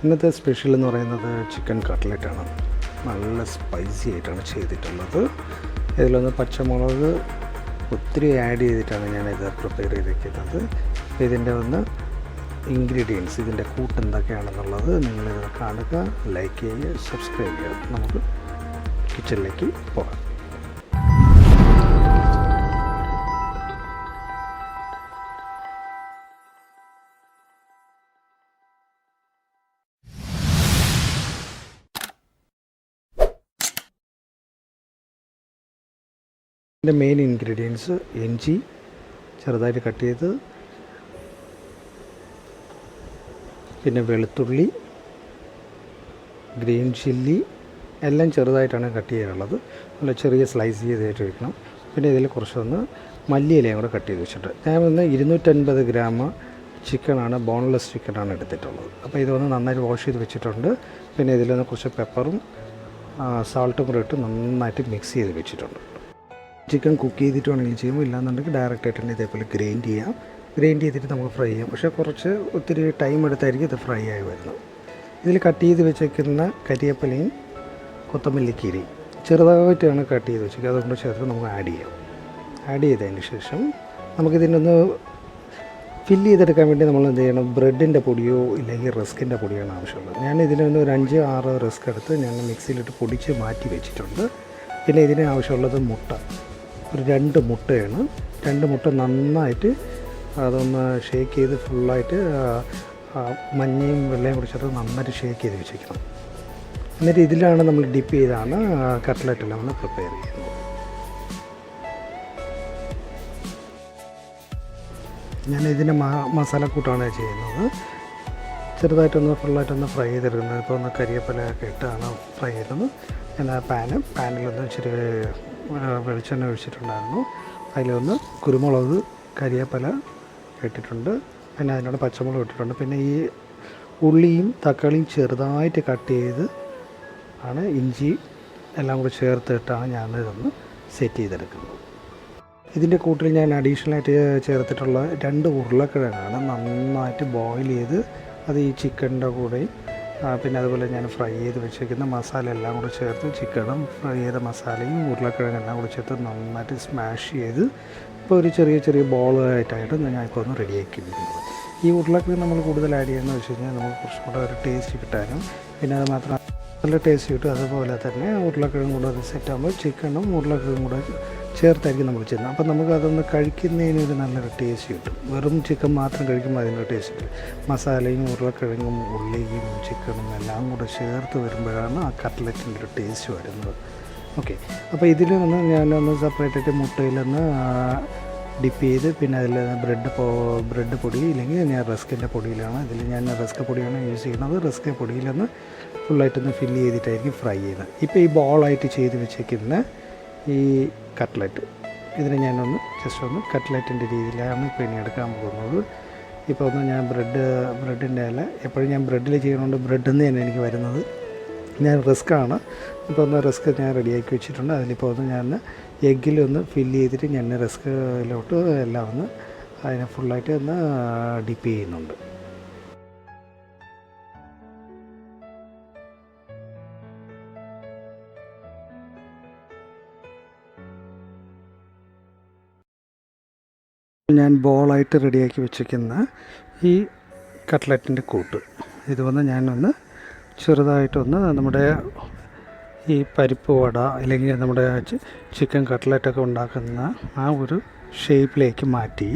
ഇന്നത്തെ സ്പെഷ്യൽ എന്ന് പറയുന്നത് ചിക്കൻ കട്ട്ലറ്റാണ്. നല്ല സ്പൈസി ആയിട്ടാണ് ചെയ്തിട്ടുള്ളത്. ഇതിലൊന്ന് പച്ചമുളക് ഒത്തിരി ആഡ് ചെയ്തിട്ടാണ് ഞാനിത് പ്രിപ്പയർ ചെയ്തിരിക്കുന്നത്. ഇതിൻ്റെ ഒന്ന് ഇൻഗ്രീഡിയൻസ്, ഇതിൻ്റെ കൂട്ട് എന്തൊക്കെയാണെന്നുള്ളത് നിങ്ങളിത് കാണുക, ലൈക്ക് ചെയ്യുക, സബ്സ്ക്രൈബ് ചെയ്യുക. നമുക്ക് കിച്ചണിലേക്ക് പോകാം. ഇതിൻ്റെ മെയിൻ ഇൻഗ്രീഡിയൻസ് ഇഞ്ചി ചെറുതായിട്ട് കട്ട് ചെയ്ത്, പിന്നെ വെളുത്തുള്ളി, ഗ്രീൻ ചില്ലി എല്ലാം ചെറുതായിട്ടാണ് കട്ട് ചെയ്യാനുള്ളത്. നല്ല ചെറിയ സ്ലൈസ് ചെയ്തായിട്ട് വയ്ക്കണം. പിന്നെ ഇതിൽ കുറച്ചൊന്ന് മല്ലിയിലയും കൂടെ കട്ട് ചെയ്ത് വെച്ചിട്ട് ഞാൻ ഒന്ന് 250 ഗ്രാം ചിക്കനാണ്, ബോൺലെസ് ചിക്കനാണ് എടുത്തിട്ടുള്ളത്. അപ്പോൾ ഇതൊന്ന് നന്നായിട്ട് വാഷ് ചെയ്ത് വെച്ചിട്ടുണ്ട്. പിന്നെ ഇതിലൊന്ന് കുറച്ച് പെപ്പറും സാൾട്ടും കൂടെ ഇട്ട് നന്നായിട്ട് മിക്സ് ചെയ്ത് വെച്ചിട്ടുണ്ട്. ചിക്കൻ കുക്ക് ചെയ്തിട്ട് വേണമെങ്കിൽ ചെയ്യുമ്പോൾ, ഇല്ലാന്നുണ്ടെങ്കിൽ ഡയറക്റ്റായിട്ട് തന്നെ ഇതേപോലെ ഗ്രൈൻഡ് ചെയ്യാം. ഗ്രൈൻഡ് ചെയ്തിട്ട് നമുക്ക് ഫ്രൈ ചെയ്യാം. പക്ഷേ കുറച്ച് ഒത്തിരി ടൈം എടുത്തായിരിക്കും ഇത് ഫ്രൈ ആയി വരുന്നത്. ഇതിൽ കട്ട് ചെയ്ത് വെച്ചേക്കുന്ന കരിയേപ്പിലയും കൊത്തമല്ലിക്കീരയും ചെറുതായിട്ടാണ് കട്ട് ചെയ്ത് വെച്ചേക്കുക. അതുകൊണ്ട് ചേർത്ത് നമുക്ക് ആഡ് ചെയ്യാം. ആഡ് ചെയ്തതിന് ശേഷം നമുക്കിതിനൊന്ന് ഫില്ല് ചെയ്തെടുക്കാൻ വേണ്ടി നമ്മൾ എന്ത് ചെയ്യണം, ബ്രെഡിൻ്റെ പൊടിയോ ഇല്ലെങ്കിൽ റസ്കിൻ്റെ പൊടിയാണ് ആവശ്യമുള്ളത്. ഞാൻ ഇതിനൊന്ന് ഒരു 5-6 റസ്ക് എടുത്ത് ഞാൻ മിക്സിയിലിട്ട് പൊടിച്ച് മാറ്റി വെച്ചിട്ടുണ്ട്. പിന്നെ ഇതിന് ആവശ്യമുള്ളത് മുട്ട, ഒരു 2 മുട്ടയാണ്. 2 മുട്ട നന്നായിട്ട് അതൊന്ന് ഷേക്ക് ചെയ്ത് ഫുള്ളായിട്ട് മഞ്ഞയും വെള്ളയും കുടിച്ചിട്ട് നന്നായിട്ട് ഷേക്ക് ചെയ്ത് വെച്ചിരിക്കണം. എന്നിട്ട് ഇതിലാണ് നമ്മൾ ഡിപ്പ് ചെയ്താണ് കട്ട്ലറ്റെല്ലാം ഒന്ന് പ്രിപ്പയർ ചെയ്യുന്നത്. ഞാൻ ഇതിൻ്റെ മസാലക്കൂട്ടാണ് ചെയ്യുന്നത്. ചെറുതായിട്ടൊന്ന് ഫുള്ളായിട്ടൊന്ന് ഫ്രൈ ചെയ്തെടുക്കുന്നത്. ഇപ്പോൾ ഒന്ന് കരിയേപ്പിലയൊക്കെ ഇട്ടാണ് ഫ്രൈ ചെയ്തത്. ഞാൻ ആ പാനിലൊന്ന് ഇച്ചിരി വെളിച്ചെണ്ണ ഒഴിച്ചിട്ടുണ്ടായിരുന്നു. അതിലൊന്ന് കുരുമുളക്, കരിയേപ്പില ഇട്ടിട്ടുണ്ട്. പിന്നെ അതിനോട് പച്ചമുളക് ഇട്ടിട്ടുണ്ട്. പിന്നെ ഈ ഉള്ളിയും തക്കാളിയും ചെറുതായിട്ട് കട്ട് ചെയ്ത് ആണ്, ഇഞ്ചി എല്ലാം കൂടി ചേർത്തിട്ടാണ് ഞാനിതൊന്ന് സെറ്റ് ചെയ്തെടുക്കുന്നത്. ഇതിൻ്റെ കൂട്ടിൽ ഞാൻ അഡീഷണലായിട്ട് ചേർത്തിട്ടുള്ള 2 ഉരുളക്കിഴങ്ങാണ്. നന്നായിട്ട് ബോയിൽ ചെയ്ത് അത് ഈ ചിക്കൻ്റെ കൂടെയും പിന്നെ അതുപോലെ ഞാൻ ഫ്രൈ ചെയ്ത് വെച്ചിരിക്കുന്ന മസാല എല്ലാം കൂടെ ചേർത്ത്, ചിക്കനും ഫ്രൈ ചെയ്ത മസാലയും ഉരുളക്കിഴങ്ങെല്ലാം കൂടെ ചേർത്ത് നന്നായിട്ട് സ്മാഷ് ചെയ്ത് ഇപ്പോൾ ഒരു ചെറിയ ബോളായിട്ടായിട്ട് ഞാൻ ഇപ്പോൾ ഒന്ന് റെഡിയാക്കിയിരിക്കുന്നത്. ഈ ഉരുളക്കിഴങ്ങ് നമ്മൾ കൂടുതൽ ആഡ് ചെയ്യുന്നതെന്ന് വെച്ച് കഴിഞ്ഞാൽ നമുക്ക് കുറച്ചും കൂടെ ഒരു ടേസ്റ്റ് കിട്ടാനും, പിന്നെ അത് മാത്രം നല്ല ടേസ്റ്റ് കിട്ടും. അതുപോലെ തന്നെ ഉരുളക്കിഴങ്ങ് കൂടെ അത് സെറ്റാകുമ്പോൾ ചിക്കനും ഉരുളക്കിഴങ്ങും കൂടെ ചേർത്തായിരിക്കും നമ്മൾ ചെയ്യുന്നത്. അപ്പോൾ നമുക്ക് അതൊന്ന് കഴിക്കുന്നതിനൊരു നല്ലൊരു ടേസ്റ്റ് കിട്ടും. വെറും ചിക്കൻ മാത്രം കഴിക്കുമ്പോൾ അതിനൊരു ടേസ്റ്റ് കിട്ടും. മസാലയും ഉരുളക്കിഴങ്ങും ഉള്ളിയും ചിക്കനും എല്ലാം കൂടെ ചേർത്ത് വരുമ്പോഴാണ് ആ കട്ട്ലറ്റിൻ്റെ ഒരു ടേസ്റ്റ് വരുന്നത്. ഓക്കെ, അപ്പോൾ ഇതിൽ നിന്ന് ഞാനൊന്ന് സെപ്പറേറ്റായിട്ട് മുട്ടയിലൊന്ന് ഡിപ്പ് ചെയ്ത്, പിന്നെ അതിൽ ബ്രെഡ് പൊടി ഇല്ലെങ്കിൽ ഞാൻ റസ്കിൻ്റെ പൊടിയിലാണ്, ഇതിൽ ഞാൻ റസ്ക് പൊടിയാണ് യൂസ് ചെയ്യുന്നത്. റസ്ക് പൊടിയിലൊന്ന് ഫുള്ളായിട്ടൊന്ന് ഫില്ല് ചെയ്തിട്ടായിരിക്കും ഫ്രൈ ചെയ്യുന്നത്. ഇപ്പോൾ ഈ ബോളായിട്ട് ചെയ്ത് വെച്ചേക്കുന്ന ഈ കട്ട്ലറ്റ്, ഇതിനെ ഞാനൊന്ന് ജസ്റ്റ് ഒന്ന് കട്ട്ലറ്റിൻ്റെ രീതിയിലാണ് ഇപ്പോൾ ഇനി എടുക്കാൻ പോകുന്നത്. ഇപ്പോൾ ഒന്ന് ഞാൻ ബ്രെഡിൻ്റെ അല്ല, എപ്പോഴും ഞാൻ ബ്രെഡിൽ ചെയ്യുന്നതുകൊണ്ട് ബ്രെഡിൽ നിന്ന് തന്നെ എനിക്ക് വരുന്നത് ഞാൻ റിസ്ക്കാണ്. ഇപ്പോൾ ഒന്ന് റിസ്ക് ഞാൻ റെഡിയാക്കി വെച്ചിട്ടുണ്ട്. അതിലിപ്പോൾ ഒന്ന് ഞാൻ എഗ്ഗിലൊന്ന് ഫില്ല് ചെയ്തിട്ട് ഞാൻ റിസ്കിലോട്ട് എല്ലാം ഒന്ന് അതിനെ ഫുള്ളായിട്ട് ഒന്ന് ഡിപ്പ് ചെയ്യുന്നുണ്ട്. ഞാൻ ബോളായിട്ട് റെഡിയാക്കി വെച്ചിരിക്കുന്ന ഈ കട്ട്ലറ്റിൻ്റെ കൂട്ട് ഇത് വന്ന് ഞാനൊന്ന് ചെറുതായിട്ടൊന്ന് നമ്മുടെ ഈ പരിപ്പ് വട അല്ലെങ്കിൽ നമ്മുടെ ചിക്കൻ കട്ട്ലറ്റൊക്കെ ഉണ്ടാക്കുന്ന ആ ഒരു ഷേപ്പിലേക്ക് മാറ്റി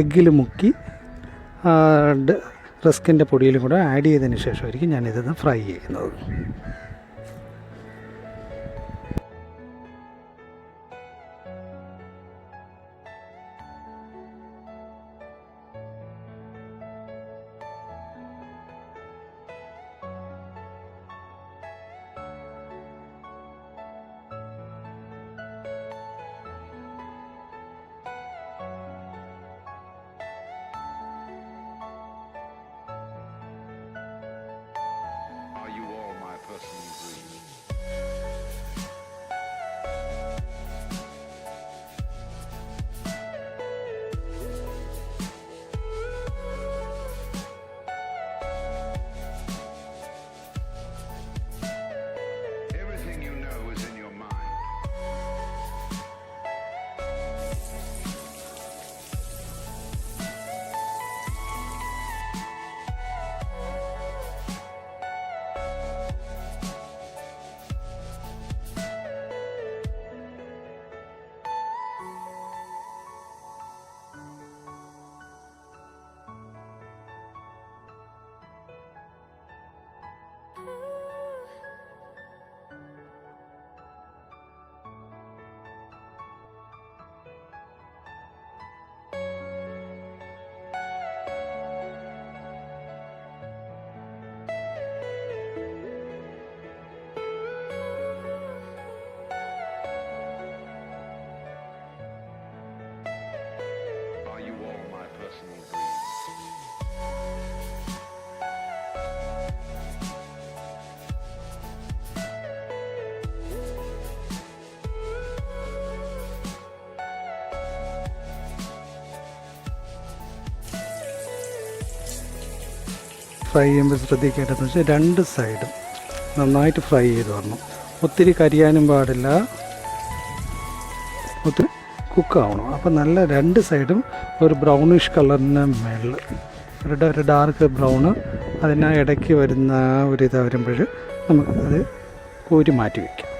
എഗ്ഗിൽ മുക്കി റസ്കിൻ്റെ പൊടിയിലും കൂടെ ആഡ് ചെയ്തതിന് ശേഷമായിരിക്കും ഞാനിതൊന്ന് ഫ്രൈ ചെയ്യുന്നത്. Are you all my personal fry ചെയ്യുമ്പോൾ ശ്രദ്ധിക്കേണ്ടതെന്ന് വെച്ചാൽ രണ്ട് സൈഡും നന്നായിട്ട് ഫ്രൈ ചെയ്ത് വരണം. ഒത്തിരി കരിയാനും പാടില്ല, ഒത്തിരി കുക്കാവണം. അപ്പോൾ നല്ല രണ്ട് സൈഡും ഒരു ബ്രൗണിഷ് കളറിന് മേളിൽ ഒരു ഡാർക്ക് ബ്രൗണ് അതിന് ഇടയ്ക്ക് വരുന്ന ഒരിത് വരുമ്പോൾ നമുക്കത് കോരി മാറ്റി വയ്ക്കാം.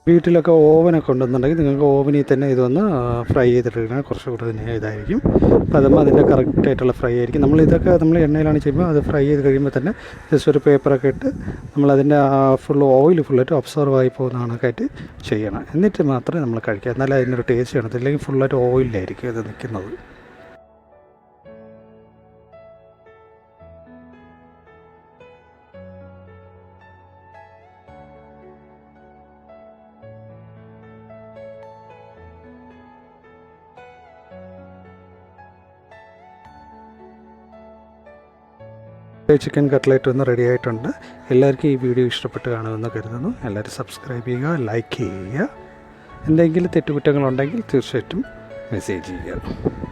വീട്ടിലൊക്കെ ഓവനൊക്കെ ഉണ്ടെന്നുണ്ടെങ്കിൽ നിങ്ങൾക്ക് ഓവനിൽ തന്നെ ഇതൊന്ന് ഫ്രൈ ചെയ്തിട്ടെടുക്കണം, കുറച്ചുകൂടി ഇതായിരിക്കും. അപ്പോൾ അതുമ്പോൾ അതിൻ്റെ കറക്റ്റായിട്ടുള്ള ഫ്രൈ ആയിരിക്കും. നമ്മളിതൊക്കെ നമ്മൾ എണ്ണയിലാണ് ചെയ്യുമ്പോൾ അത് ഫ്രൈ ചെയ്ത് കഴിയുമ്പോൾ തന്നെ ജസ്റ്റ് ഒരു പേപ്പറൊക്കെ ഇട്ട് നമ്മളതിൻ്റെ ഓയിൽ ഫുള്ളായിട്ട് ഒബ്സർവ് ആയി പോകുന്ന കണക്കായിട്ട് ചെയ്യണം. എന്നിട്ട് മാത്രമേ നമ്മൾ കഴിക്കുക, എന്നാലും അതിനൊരു ടേസ്റ്റ് കാണത്തില്ല. അല്ലെങ്കിൽ ഫുള്ളായിട്ട് ഓയിലായിരിക്കും അത് നിൽക്കുന്നത്. ചിക്കൻ കട്ട്ലറ്റ് ഒന്ന് റെഡി ആയിട്ടുണ്ട്. എല്ലാവർക്കും ഈ വീഡിയോ ഇഷ്ടപ്പെട്ട് കാണുമെന്ന് കരുതുന്നു. എല്ലാവരും സബ്സ്ക്രൈബ് ചെയ്യുക, ലൈക്ക് ചെയ്യുക. എന്തെങ്കിലും തെറ്റുകുറ്റങ്ങളുണ്ടെങ്കിൽ തീർച്ചയായിട്ടും മെസ്സേജ് ചെയ്യുക.